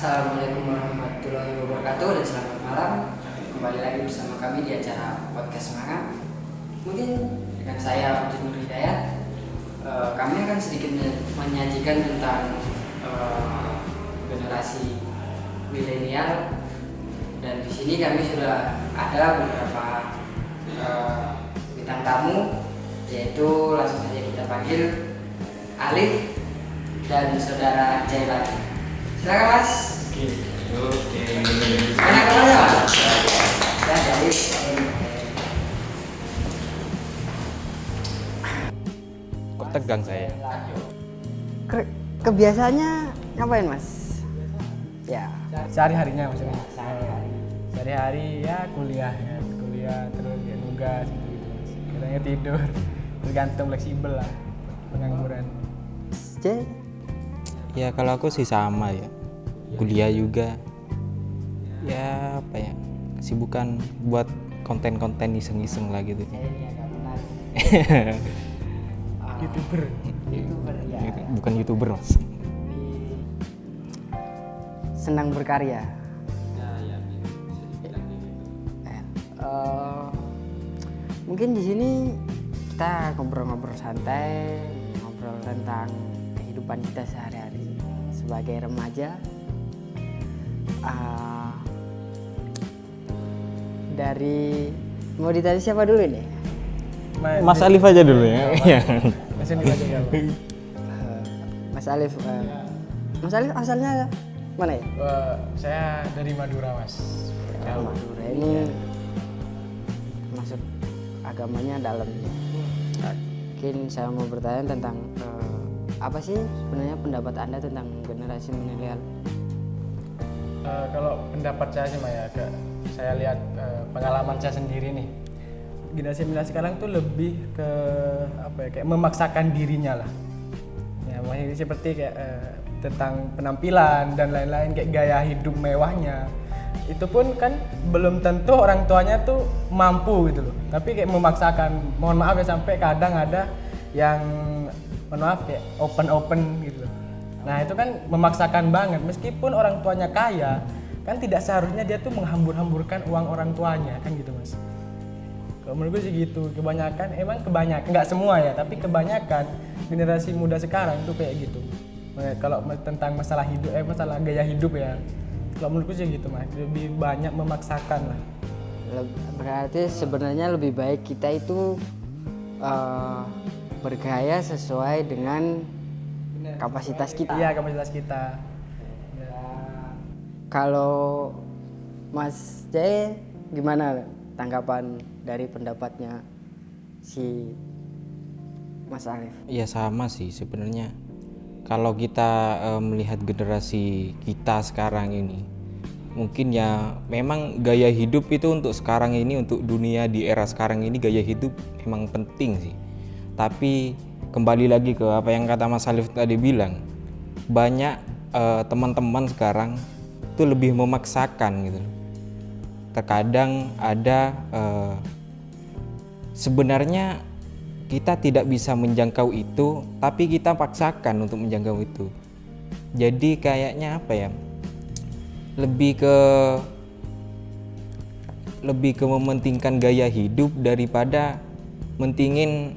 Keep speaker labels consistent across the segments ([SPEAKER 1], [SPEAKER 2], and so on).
[SPEAKER 1] Assalamualaikum warahmatullahi wabarakatuh dan selamat malam. Kembali lagi bersama kami di acara podcast Semangat. Mungkin dengan saya Abdul Nur Hidayat, kami akan sedikit menyajikan tentang generasi milenial, dan di sini kami sudah ada beberapa bintang tamu, yaitu langsung saja kita panggil Alif dan saudara Jailani. Silakan Mas.
[SPEAKER 2] Oke.
[SPEAKER 1] Mana kamarnya Mas? Ya, jadi
[SPEAKER 2] Kok tegang saya?
[SPEAKER 3] Kebiasaannya ngapain Mas? Ya,
[SPEAKER 4] Sehari-harinya maksudnya.
[SPEAKER 1] sehari-hari.
[SPEAKER 4] Sehari-hari ya kuliah terus ya nugas gitu Mas. Kadangnya tidur. Tergantung fleksibel lah pengangguran.
[SPEAKER 3] J.
[SPEAKER 2] Ya kalau aku sih sama ya. Kuliah juga. Ya apa ya? Kesibukan buat konten-konten iseng-iseng lah gitu.
[SPEAKER 1] Saya ini agak menarik.
[SPEAKER 4] YouTuber.
[SPEAKER 1] YouTuber ya.
[SPEAKER 2] Bukan YouTuber, Mas.
[SPEAKER 3] Senang berkarya. Mungkin di sini kita ngobrol-ngobrol santai, ngobrol tentang kehidupan kita sehari-hari sebagai remaja. Dari mau ditanya siapa dulu nih?
[SPEAKER 2] Mas Alif aja dulu ya. Iya.
[SPEAKER 4] Mesin aja kalau.
[SPEAKER 3] Mas Alif. Mas Alif asalnya mana ya?
[SPEAKER 4] Saya dari Madura Mas.
[SPEAKER 3] Madura ini masuk agamanya dalam. Mungkin saya mau bertanya tentang apa sih sebenarnya pendapat Anda tentang generasi milenial?
[SPEAKER 4] Kalau pendapat saya sih Maya, saya lihat pengalaman saya sendiri nih. Generasi milenial sekarang tuh lebih ke apa ya, kayak memaksakan dirinya lah. Ya, maksudnya seperti kayak tentang penampilan dan lain-lain, kayak gaya hidup mewahnya. Itu pun kan belum tentu orang tuanya tuh mampu gitu loh. Tapi kayak memaksakan, mohon maaf ya, sampai kadang ada yang mohon maaf kayak open gitu loh. Nah itu kan memaksakan banget, meskipun orang tuanya kaya, kan tidak seharusnya dia tuh menghambur-hamburkan uang orang tuanya, kan gitu Mas. Kalau menurut gue sih gitu, kebanyakan, nggak semua ya, tapi kebanyakan generasi muda sekarang tuh kayak gitu. Kalau tentang masalah hidup, masalah gaya hidup ya, kalau menurut gue sih gitu Mas, lebih banyak memaksakan lah.
[SPEAKER 3] Berarti sebenarnya lebih baik kita itu bergaya sesuai dengan kapasitas kita.
[SPEAKER 4] Iya, kapasitas kita.
[SPEAKER 3] Kalau Mas J gimana tanggapan dari pendapatnya si Mas Alif?
[SPEAKER 2] Ya sama sih sebenarnya. Kalau kita melihat generasi kita sekarang ini, mungkin ya memang gaya hidup itu untuk sekarang ini, untuk dunia di era sekarang ini, gaya hidup memang penting sih. Tapi kembali lagi ke apa yang kata Mas Alif tadi bilang, banyak teman-teman sekarang itu lebih memaksakan gitu. Terkadang ada sebenarnya kita tidak bisa menjangkau itu, tapi kita paksakan untuk menjangkau itu. Jadi kayaknya apa ya? Lebih ke mementingkan gaya hidup daripada mentingin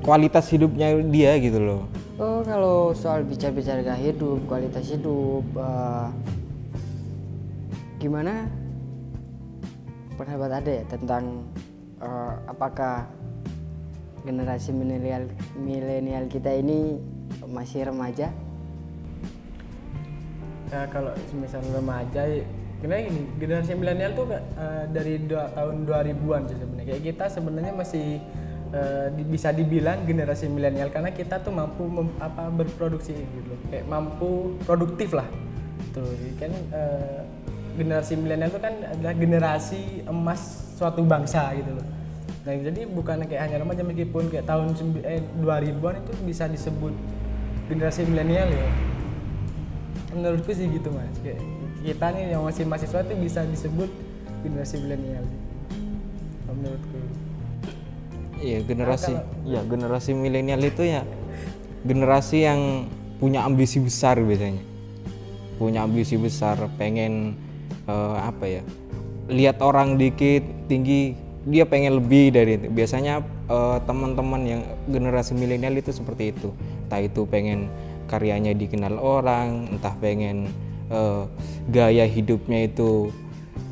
[SPEAKER 2] kualitas hidupnya dia gitu loh.
[SPEAKER 3] Oh, kalau soal bicara-bicara gaya hidup, kualitas hidup, gimana pendapat Anda ya tentang apakah generasi milenial kita ini masih remaja?
[SPEAKER 4] Ya, kalau misalnya remaja, karena gini, generasi milenial tuh dari tahun 2000-an sih sebenarnya. Kayak kita sebenarnya masih bisa dibilang generasi milenial karena kita tuh mampu berproduksi gitu loh. Kayak mampu produktif lah. Tuh kan generasi milenial itu kan adalah generasi emas suatu bangsa gitu loh. Nah, jadi bukan kayak hanya remaja, meskipun kayak tahun 2000-an itu bisa disebut generasi milenial ya. Menurutku sih gitu Mas. Kayak kita nih yang masih mahasiswa itu bisa disebut generasi milenial. Menurutku.
[SPEAKER 2] Iya, generasi milenial itu ya generasi yang punya ambisi besar biasanya. punya ambisi besar, pengen lihat orang dikit tinggi, dia pengen lebih dari itu. Biasanya teman-teman yang generasi milenial itu seperti itu, entah itu pengen karyanya dikenal orang, entah pengen gaya hidupnya itu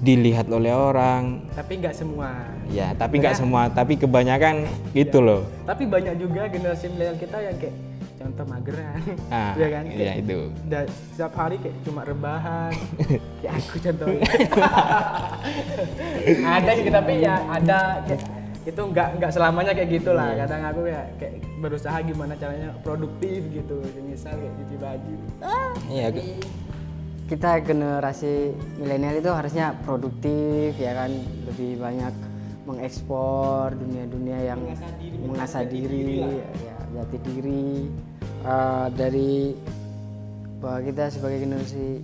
[SPEAKER 2] dilihat oleh orang.
[SPEAKER 4] Tapi nggak semua.
[SPEAKER 2] Ya, tapi nggak semua, tapi kebanyakan gitu loh.
[SPEAKER 4] Tapi banyak juga generasi milenial kita yang kayak contoh mageran, ya kan?
[SPEAKER 2] Iya itu.
[SPEAKER 4] Setiap hari kayak cuma rebahan, kayak aku contohnya. Ada gitu, tapi ya ada kayak, itu nggak selamanya kayak gitulah. Kadang aku kayak berusaha gimana caranya produktif gitu, misal kayak cuci baju.
[SPEAKER 2] Iya.
[SPEAKER 3] Kita generasi milenial itu harusnya produktif ya kan, lebih banyak mengekspor dunia-dunia yang mengasah diri, ya, jati diri. Dari bahwa kita sebagai generasi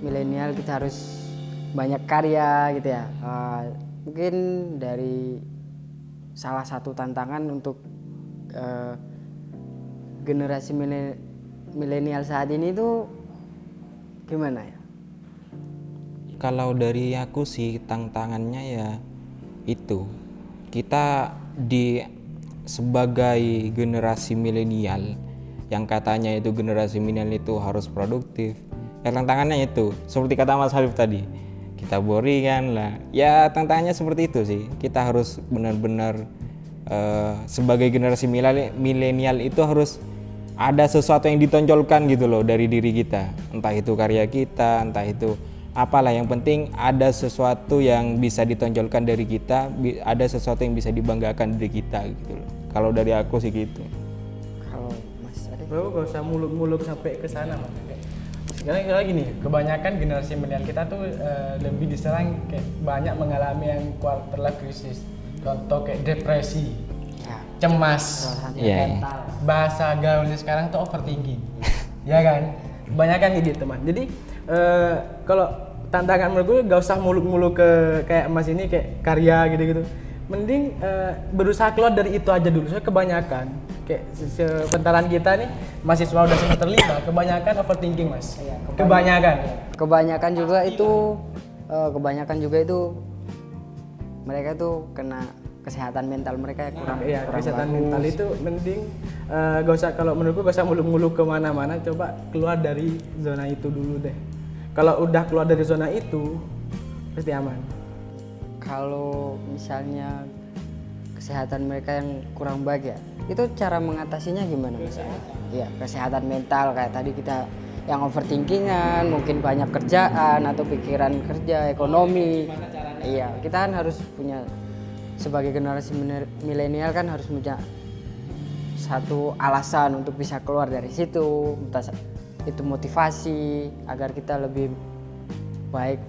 [SPEAKER 3] milenial kita harus banyak karya gitu ya. Mungkin dari salah satu tantangan untuk generasi milenial saat ini tuh gimana ya?
[SPEAKER 2] Kalau dari aku sih tantangannya ya itu, kita sebagai generasi milenial yang katanya itu generasi milenial itu harus produktif, ya tantangannya itu seperti kata Mas Halif tadi, kita boringan lah ya, tantangannya seperti itu sih. Kita harus benar-benar sebagai generasi milenial itu harus ada sesuatu yang ditonjolkan gitu loh dari diri kita, entah itu karya kita, entah itu apalah, yang penting ada sesuatu yang bisa ditonjolkan dari kita, ada sesuatu yang bisa dibanggakan dari kita gitu loh. Kalau dari aku sih gitu.
[SPEAKER 3] Kalau Mas Arif,
[SPEAKER 4] Bro, gak usah muluk-muluk sampai ke sana, Mas. Sekarang gini, kebanyakan generasi milenial kita tuh lebih diserang kayak banyak mengalami yang quarter life crisis. Contoh kayak depresi, cemas, bahasa gaulnya sekarang tuh overthinking, ya kan? Banyak kan gitu teman. Jadi kalau tantangan menurut gue gak usah muluk-muluk ke kayak Mas ini kayak karya gitu-gitu. Mending berusaha keluar dari itu aja dulu. Soalnya kebanyakan kayak sepentaran kita nih mahasiswa udah semester 5, kebanyakan overthinking Mas.
[SPEAKER 3] Iya, kebanyakan juga itu mereka tuh kena kesehatan mental mereka kurang
[SPEAKER 4] kesehatan
[SPEAKER 3] bagus.
[SPEAKER 4] mental itu mending gak usah, kalau menurutku gak usah muluk-muluk kemana-mana, coba keluar dari zona itu dulu deh. Kalau udah keluar dari zona itu pasti aman.
[SPEAKER 3] Kalau misalnya kesehatan mereka yang kurang baik ya, itu cara mengatasinya gimana Mas? Iya, kesehatan mental kayak tadi kita yang overthinkingan, mungkin banyak kerjaan atau pikiran kerja, ekonomi. Iya, kita kan harus punya, sebagai generasi milenial kan harus punya satu alasan untuk bisa keluar dari situ, entah itu motivasi agar kita lebih baik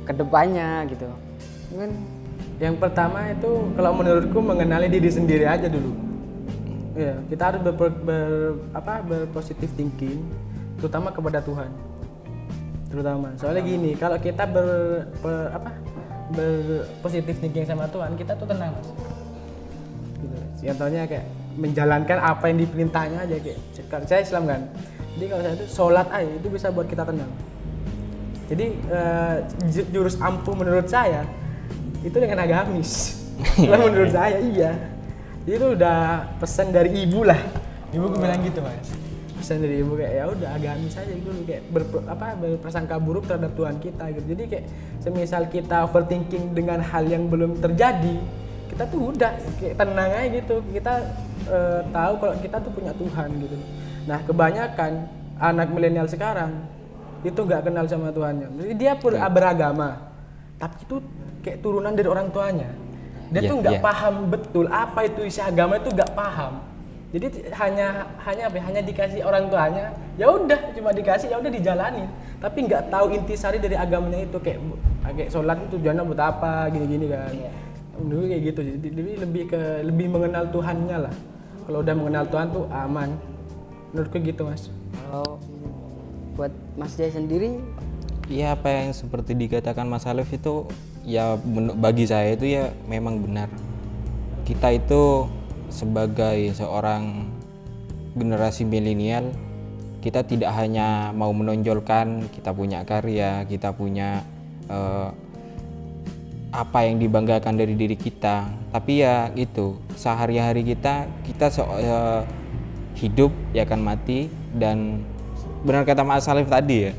[SPEAKER 3] ke depannya gitu. Mungkin
[SPEAKER 4] yang pertama itu kalau menurutku mengenali diri sendiri aja dulu. Ya, kita harus berpositif thinking, terutama kepada Tuhan. Terutama. Soalnya gini, kalau kita berpositif thinking sama Tuhan, kita tuh tenang, Mas. Gitu. Contohnya kayak menjalankan apa yang diperintahnya aja, kayak saya Islam kan. Jadi kalau saya itu sholat aja itu bisa buat kita tenang. Jadi jurus ampuh menurut saya itu dengan agamis. Kalau menurut saya iya. Itu udah pesan dari ibu lah. Ibu bilang gitu, Mas. Pesan dari ibu kayak ya udah agamis aja dulu, kayak berprasangka buruk terhadap Tuhan kita gitu. Jadi kayak semisal kita overthinking dengan hal yang belum terjadi, kita tuh udah kayak tenang aja gitu. Kita tahu kalau kita tuh punya Tuhan gitu. Nah, kebanyakan anak milenial sekarang itu nggak kenal sama Tuhannya. Jadi dia pun beragama, tapi itu kayak turunan dari orang tuanya. Dia tuh nggak paham betul apa itu isi agama, itu nggak paham. Jadi hanya dikasih orang tuanya, ya udah cuma dikasih, ya udah dijalanin. Tapi nggak tahu intisari dari agamanya itu, kayak sholat itu tujuannya buat apa, gini-gini kan. Dulu kayak gitu. Jadi lebih mengenal Tuhannya lah. Kalau udah mengenal Tuhan tuh aman. Menurutku gitu, Mas.
[SPEAKER 3] kalau buat Mas Jai sendiri,
[SPEAKER 2] Ya apa yang seperti dikatakan Mas Alif itu ya bagi saya itu ya memang benar. Kita itu sebagai seorang generasi milenial, kita tidak hanya mau menonjolkan kita punya karya, kita punya apa yang dibanggakan dari diri kita, tapi ya gitu, sehari-hari kita hidup ya akan mati. Dan benar kata Mas Salif tadi ya,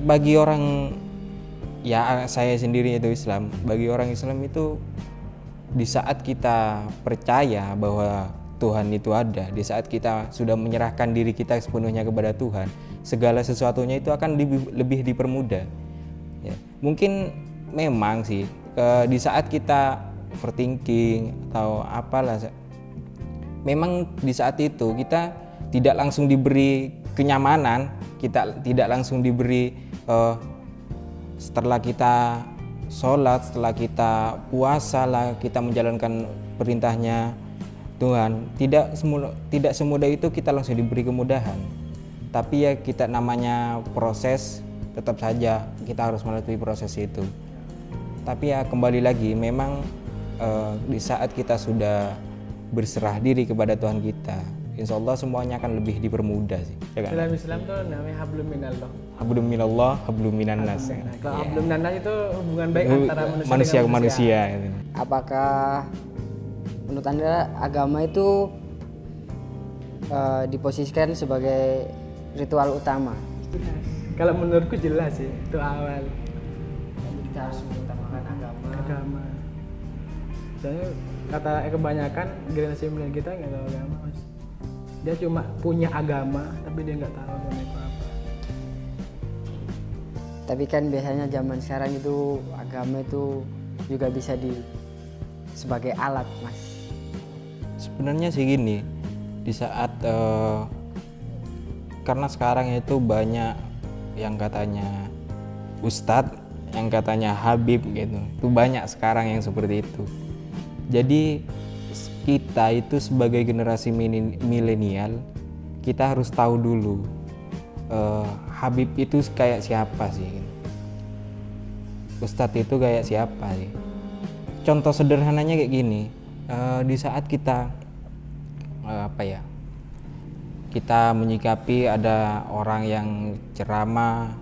[SPEAKER 2] bagi orang, ya saya sendiri itu Islam, bagi orang Islam itu di saat kita percaya bahwa Tuhan itu ada, di saat kita sudah menyerahkan diri kita sepenuhnya kepada Tuhan, segala sesuatunya itu akan lebih dipermudah ya. Mungkin memang sih di saat kita overthinking atau apalah, memang di saat itu kita tidak langsung diberi kenyamanan, kita tidak langsung diberi setelah kita sholat, setelah kita puasa lah kita menjalankan perintahnya Tuhan, tidak semudah itu kita langsung diberi kemudahan. Tapi ya kita namanya proses, tetap saja kita harus melalui proses itu. Tapi ya kembali lagi, memang di saat kita sudah berserah diri kepada Tuhan kita, insya Allah semuanya akan lebih dipermudah sih. Ya kan?
[SPEAKER 4] Dalam Islam tuh namanya hablum minallah.
[SPEAKER 2] Hablum minallah, hablum minannas.
[SPEAKER 4] Kalau hablum minannas itu hubungan baik antara
[SPEAKER 2] manusia
[SPEAKER 4] dengan
[SPEAKER 2] ke manusia. Gitu.
[SPEAKER 3] Apakah menurut Anda agama itu diposisikan sebagai ritual utama?
[SPEAKER 4] Kalau menurutku jelas sih, itu awal
[SPEAKER 1] Kita harus mengutamakan
[SPEAKER 4] agama. Soalnya kata kebanyakan generasi milenial kita nggak tahu agama, Mas. Dia cuma punya agama tapi dia nggak tahu agama itu apa.
[SPEAKER 3] Tapi kan biasanya zaman sekarang itu agama itu juga bisa sebagai alat, Mas.
[SPEAKER 2] Sebenarnya sih gini, di saat karena sekarang itu banyak yang katanya ustadz, yang katanya habib gitu, itu banyak sekarang yang seperti itu. Jadi kita itu sebagai generasi milenial, kita harus tahu dulu habib itu kayak siapa sih, ustadz itu kayak siapa sih. Contoh sederhananya kayak gini, di saat kita kita menyikapi ada orang yang ceramah,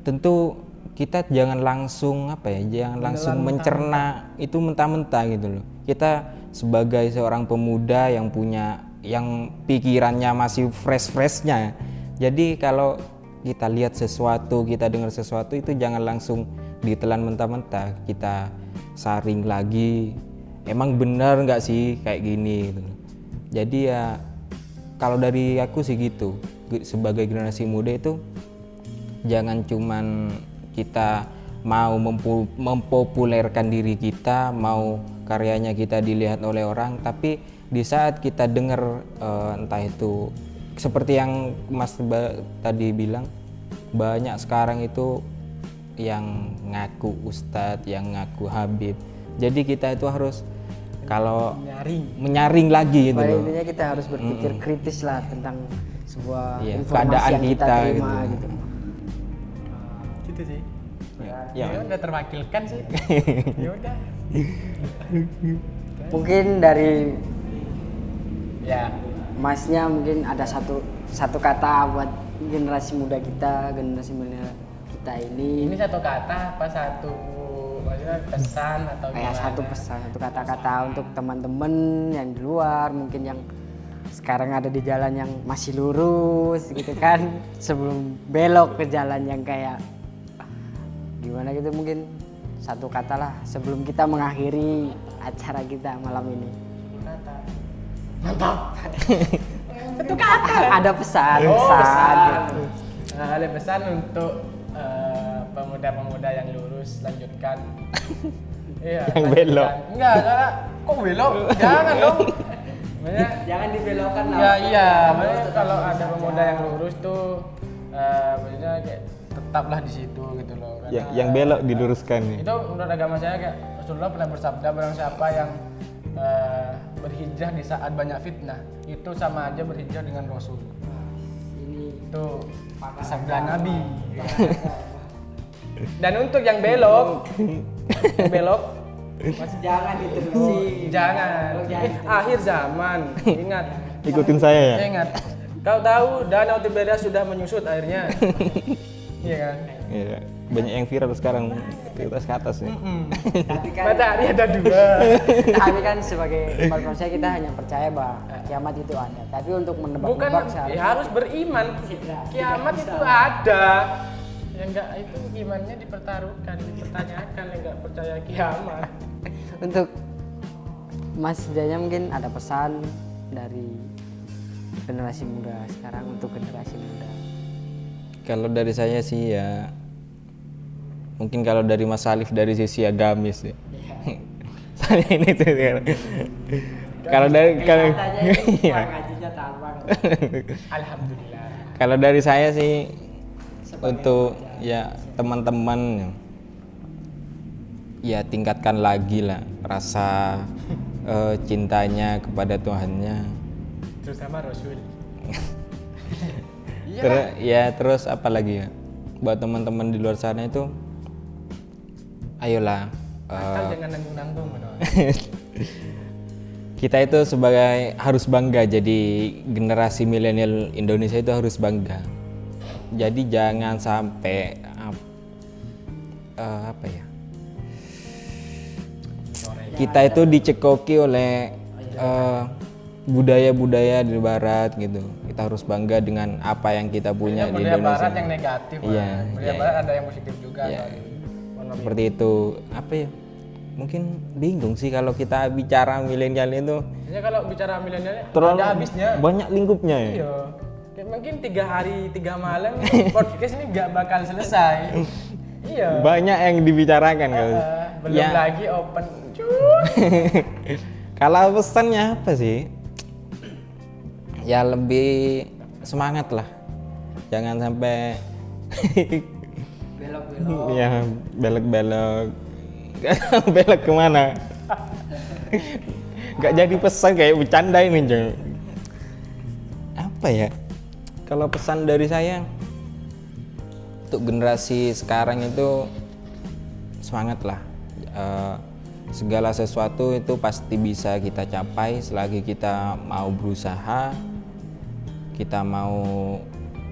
[SPEAKER 2] tentu kita jangan langsung jangan langsung mencerna itu mentah-mentah gitu loh. Kita sebagai seorang pemuda yang pikirannya masih fresh-freshnya, jadi kalau kita lihat sesuatu, kita dengar sesuatu itu jangan langsung ditelan mentah-mentah, kita saring lagi, emang benar nggak sih kayak gini gitu. Jadi ya kalau dari aku sih gitu, sebagai generasi muda itu jangan cuman kita mau mempopulerkan diri kita, mau karyanya kita dilihat oleh orang, tapi di saat kita dengar entah itu seperti yang Mas tadi bilang, banyak sekarang itu yang ngaku ustadz, yang ngaku habib. Jadi kita itu harus kalau menyaring lagi gitu
[SPEAKER 3] Pada
[SPEAKER 2] loh.
[SPEAKER 3] intinya kita harus berpikir kritis lah tentang sebuah informasi
[SPEAKER 2] keadaan
[SPEAKER 3] yang kita terima
[SPEAKER 2] gitu.
[SPEAKER 4] Gitu sih.
[SPEAKER 2] Ya.
[SPEAKER 4] Ya udah terwakilkan sih. Ya udah.
[SPEAKER 3] Mungkin dari
[SPEAKER 4] Ya.
[SPEAKER 3] Masnya mungkin ada satu kata buat generasi muda kita, generasi milenial kita
[SPEAKER 4] Ini
[SPEAKER 3] ini.
[SPEAKER 4] satu kata apa satu maksudnya pesan atau
[SPEAKER 3] Kayak
[SPEAKER 4] gimana?
[SPEAKER 3] satu pesan, satu kata-kata untuk teman-teman yang di luar, mungkin yang sekarang ada di jalan yang masih lurus gitu kan, sebelum belok ke jalan yang kayak gimana gitu, mungkin satu kata lah sebelum kita mengakhiri acara kita malam ini.
[SPEAKER 4] Kata.
[SPEAKER 3] Itu kata. Ada pesan,
[SPEAKER 4] Oh,
[SPEAKER 3] pesan.
[SPEAKER 4] pesan. Nah, ada pesan untuk pemuda-pemuda yang lurus, lanjutkan. Iya.
[SPEAKER 2] Yang
[SPEAKER 4] lanjutkan.
[SPEAKER 2] belok.
[SPEAKER 4] Enggak, kok belok? Jangan dong. Maksudnya,
[SPEAKER 3] Jangan dibelokkan lah.
[SPEAKER 4] ya iya, maksudnya kalau ada pemuda yang lurus tuh maksudnya kayak tetaplah di situ gitu loh. Karena,
[SPEAKER 2] Yang belok diluruskan nih.
[SPEAKER 4] itu menurut agama saya kayak Rasulullah pernah bersabda, barang siapa yang berhijrah di saat banyak fitnah itu sama aja berhijrah dengan Rasul. Itu sabda Nabi. Dan untuk yang belok
[SPEAKER 3] Masih jangan diterusi.
[SPEAKER 4] jangan. Akhir zaman, ingat.
[SPEAKER 2] Ikutin saya ya.
[SPEAKER 4] Ingat, Kau tahu Danau Tiberias sudah menyusut airnya. Iya kan?
[SPEAKER 2] Iya, banyak yang viral sekarang ke atas ya.
[SPEAKER 3] Tapi kan
[SPEAKER 4] Matahari ada dua.
[SPEAKER 3] kami kan sebagai umat manusia kita hanya percaya bahwa kiamat itu ada. Tapi untuk
[SPEAKER 4] Bukan,
[SPEAKER 3] menebak-nebak
[SPEAKER 4] ya
[SPEAKER 3] seharusnya
[SPEAKER 4] harus beriman. Kiamat
[SPEAKER 3] bisa.
[SPEAKER 4] itu ada. Ya enggak, itu imannya dipertaruhkan, dipertanyakan, enggak percaya kiamat.
[SPEAKER 3] Untuk Mas Jaya mungkin ada pesan dari generasi muda sekarang untuk generasi muda.
[SPEAKER 2] Kalau dari saya sih ya, mungkin kalau dari Mas Alif dari sisi agamis ya. Saya ini tuh kan. Kalau dari kalau iya.
[SPEAKER 3] Gajinya tahan banget.
[SPEAKER 4] Alhamdulillah.
[SPEAKER 2] Kalau dari saya sih untuk ya teman-teman ya tingkatkan lagi lah rasa cintanya kepada Tuhannya.
[SPEAKER 4] Terutama Rasul.
[SPEAKER 2] Terus apa lagi ya? Buat teman-teman di luar sana itu ayolah
[SPEAKER 4] Asal jangan nanggung-nanggung.
[SPEAKER 2] kita itu sebagai harus bangga jadi generasi milenial Indonesia itu harus bangga. Jadi jangan sampai apa ya? Kita itu dicekoki oleh budaya-budaya di barat gitu. Kita harus bangga dengan apa yang kita punya di
[SPEAKER 4] Budaya
[SPEAKER 2] Indonesia.
[SPEAKER 4] barat yang negatif.
[SPEAKER 2] Iya,
[SPEAKER 4] Budaya
[SPEAKER 2] iya.
[SPEAKER 4] barat ada yang positif juga.
[SPEAKER 2] Iya.
[SPEAKER 4] soalnya.
[SPEAKER 2] Seperti itu. Apa ya? Mungkin bingung sih kalau kita bicara milenial itu
[SPEAKER 4] Biasanya kalau bicara milenialnya
[SPEAKER 2] terlalu
[SPEAKER 4] ada habisnya.
[SPEAKER 2] banyak lingkupnya ya.
[SPEAKER 4] Iya. Kayak mungkin 3 hari 3 malam podcast ini nggak bakal selesai. Iya.
[SPEAKER 2] Banyak yang dibicarakan kan.
[SPEAKER 4] Belum
[SPEAKER 2] Ya.
[SPEAKER 4] lagi open.
[SPEAKER 2] Kalau pesannya apa sih? Ya lebih semangat lah. Jangan sampai
[SPEAKER 1] Belok-belok.
[SPEAKER 2] ya belok-belok. Belok kemana? Gak jadi pesan kayak bercanda ini Jeng. Apa ya? Kalau pesan dari saya untuk generasi sekarang itu semangat lah. Segala sesuatu itu pasti bisa kita capai selagi kita mau berusaha, kita mau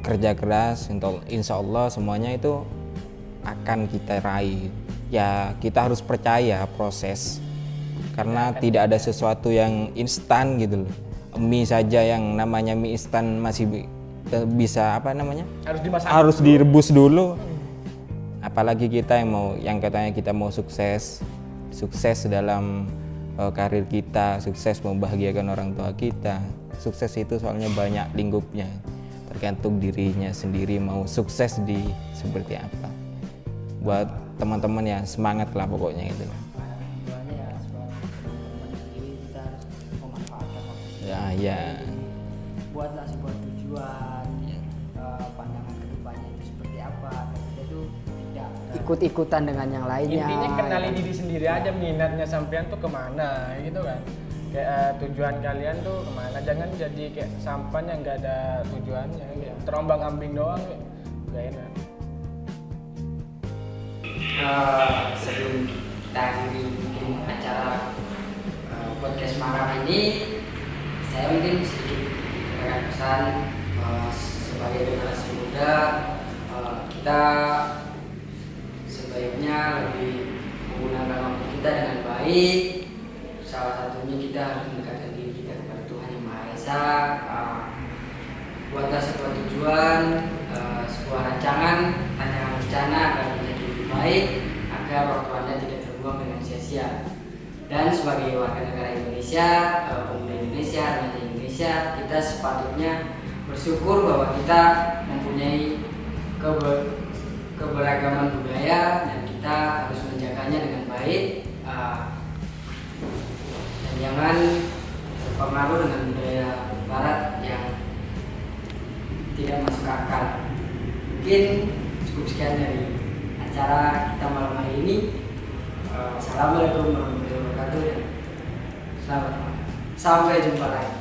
[SPEAKER 2] kerja keras. Insya Allah semuanya itu akan kita raih. Ya kita harus percaya proses, karena tidak ada sesuatu yang instan gitu loh. Mie saja yang namanya mie instan masih bisa apa namanya?
[SPEAKER 4] Harus dimasak.
[SPEAKER 2] Harus direbus dulu. Apalagi kita yang katanya kita mau sukses dalam karir kita, sukses membahagiakan orang tua kita. Sukses itu soalnya banyak lingkupnya, tergantung dirinya sendiri mau sukses di seperti apa. Buat teman-teman ya semangat lah pokoknya gitu.
[SPEAKER 1] Tujuannya ya sebagai teman-teman sendiri kita harus memanfaatkan waktu.
[SPEAKER 2] Ya.
[SPEAKER 1] Buatlah sebuah tujuan, pandangan kedepannya itu seperti apa. Dan kita itu tidak
[SPEAKER 3] Ikut-ikutan dengan yang lainnya.
[SPEAKER 4] Intinya kenali diri sendiri aja, minatnya sampean tuh kemana gitu kan. Kayak tujuan kalian tuh kemana, jangan jadi kayak sampan yang nggak ada tujuannya, kayak terombang ambing doang, kayak nggak enak.
[SPEAKER 1] Sebelum kita akhiri mungkin acara podcast malam ini, saya mungkin sedikit memberikan pesan sebagai generasi muda, kita sebaiknya lebih menggunakan waktu kita dengan baik. Salah satunya kita harus mendekatkan diri kita kepada Tuhan Yang Maha Esa. Buatlah sebuah tujuan, sebuah rancangan rencana agar menjadi lebih baik, agar waktu Anda tidak terbuang dengan sia-sia. Dan sebagai warga negara Indonesia, pemuda Indonesia, remaja Indonesia, kita sepatutnya bersyukur bahwa kita mempunyai keberagaman budaya dan kita harus menjaganya dengan baik, dan jangan terpengaruh dengan budaya Barat yang tidak masuk akal. Mungkin cukup sekian dari acara kita malam hari ini. Assalamualaikum warahmatullahi wabarakatuh dan selamat malam. Sampai jumpa lagi.